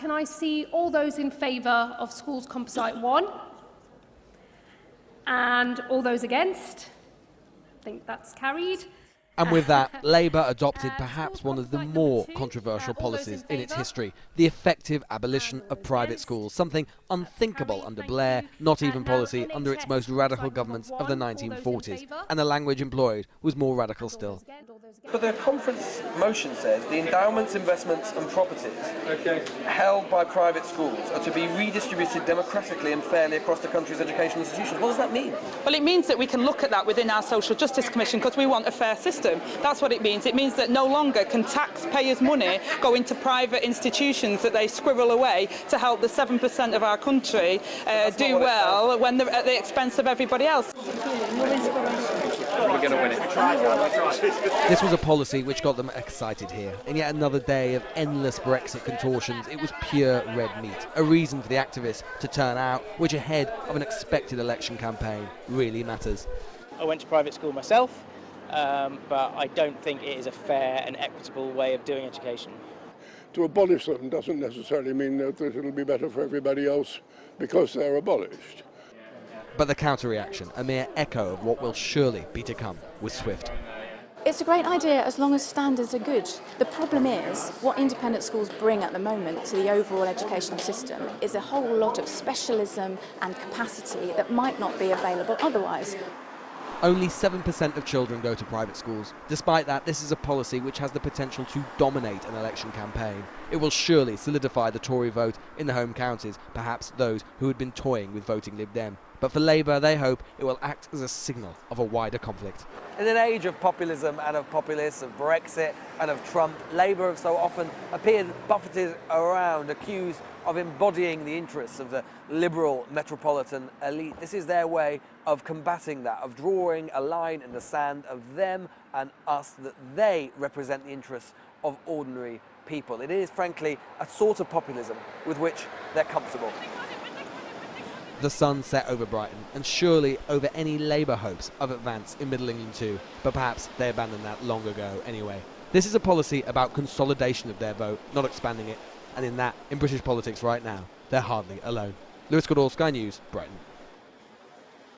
can I see all those in favour of Schools Composite 1? And all those against? I think that's carried. And with that, Labour adopted perhaps one of the more controversial policies in its history, the effective abolition of private schools, something unthinkable under Blair, not even policy under its most radical governments of the 1940s, and the language employed was more radical still. But the conference motion says the endowments, investments and properties held by private schools are to be redistributed democratically and fairly across the country's educational institutions. What does that mean? Well, it means that we can look at that within our Social Justice Commission because we want a fair system. That's what it means. It means that no longer can taxpayers' money go into private institutions that they squirrel away to help the 7% of our country do well when they're at the expense of everybody else. We're going to win it. This was a policy which got them excited here, and yet another day of endless Brexit contortions. It was pure red meat, a reason for the activists to turn out, which ahead of an expected election campaign really matters. I went to private school myself, but I don't think it is a fair and equitable way of doing education. To abolish them doesn't necessarily mean that it'll be better for everybody else because they're abolished. But the counter-reaction, a mere echo of what will surely be to come, was swift. It's a great idea as long as standards are good. The problem is, what independent schools bring at the moment to the overall educational system is a whole lot of specialism and capacity that might not be available otherwise. Only 7% of children go to private schools. Despite that, this is a policy which has the potential to dominate an election campaign. It will surely solidify the Tory vote in the home counties, perhaps those who had been toying with voting Lib Dem. But for Labour, they hope it will act as a signal of a wider conflict. In an age of populism and of populists, of Brexit and of Trump, Labour have so often appeared buffeted around, accused of embodying the interests of the liberal metropolitan elite. This is their way of combating that, of drawing a line in the sand of them and us, that they represent the interests of ordinary people. It is, frankly, a sort of populism with which they're comfortable. The sun set over Brighton, and surely over any Labour hopes of advance in Middle England too, but perhaps they abandoned that long ago anyway. This is a policy about consolidation of their vote, not expanding it, and in that, in British politics right now, they're hardly alone. Lewis Goodall, Sky News, Brighton.